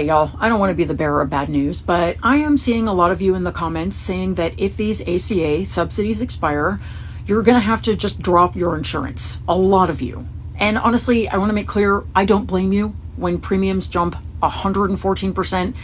Hey y'all, I don't want to be the bearer of bad news, but I am seeing a lot of you in the comments saying that if these ACA subsidies expire, you're going to have to just drop your insurance. A lot of you. And honestly, I want to make clear, I don't blame you. When premiums jump 114%,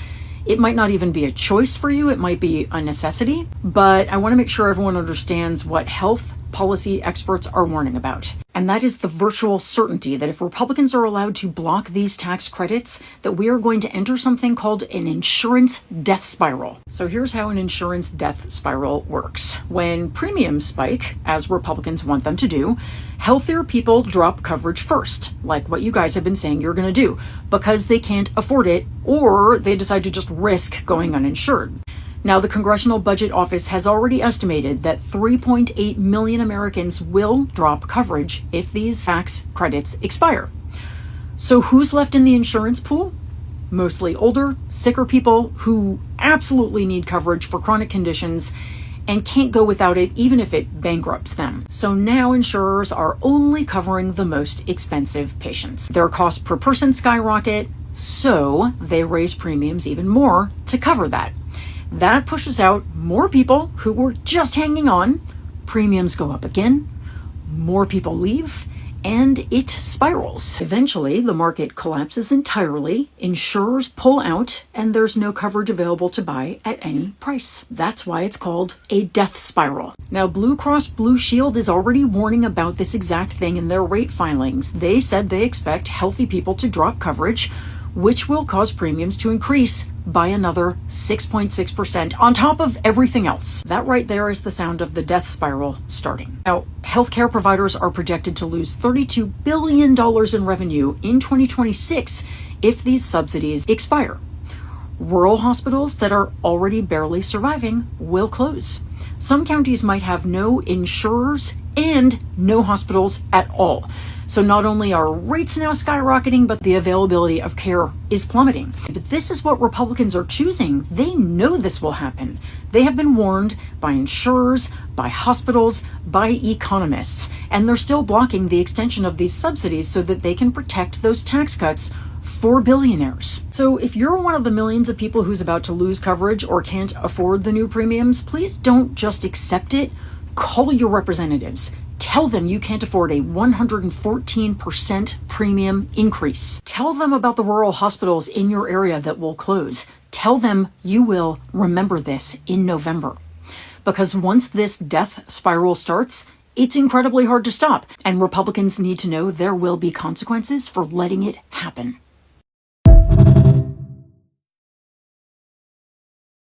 it might not even be a choice for you, it might be a necessity, but I want to make sure everyone understands what health policy experts are warning about. And that is the virtual certainty that if Republicans are allowed to block these tax credits, that we are going to enter something called an insurance death spiral. So here's how an insurance death spiral works. When premiums spike, as Republicans want them to do, healthier people drop coverage first, like what you guys have been saying you're going to do, because they can't afford it, or they decide to just risk going uninsured. Now, the Congressional Budget Office has already estimated that 3.8 million Americans will drop coverage if these tax credits expire. So who's left in the insurance pool? Mostly older, sicker people who absolutely need coverage for chronic conditions and can't go without it even if it bankrupts them. So now insurers are only covering the most expensive patients. Their cost per person skyrocket, so they raise premiums even more to cover that. That pushes out more people who were just hanging on. Premiums go up again, more people leave, and it spirals. Eventually, the market collapses entirely, insurers pull out, and there's no coverage available to buy at any price. That's why it's called a death spiral. Now, Blue Cross Blue Shield is already warning about this exact thing in their rate filings. They said they expect healthy people to drop coverage, which will cause premiums to increase by another 6.6% on top of everything else. That right there is the sound of the death spiral starting. Now, healthcare providers are projected to lose $32 billion in revenue in 2026 if these subsidies expire. Rural hospitals that are already barely surviving will close. Some counties might have no insurers and no hospitals at all. So not only are rates now skyrocketing, but the availability of care is plummeting. But this is what Republicans are choosing. They know this will happen. They have been warned by insurers, by hospitals, by economists, and they're still blocking the extension of these subsidies so that they can protect those tax cuts for billionaires. So if you're one of the millions of people who's about to lose coverage or can't afford the new premiums, please don't just accept it. Call your representatives. Tell them you can't afford a 114% premium increase. Tell them about the rural hospitals in your area that will close. Tell them you will remember this in November. Because once this death spiral starts, it's incredibly hard to stop. And Republicans need to know there will be consequences for letting it happen.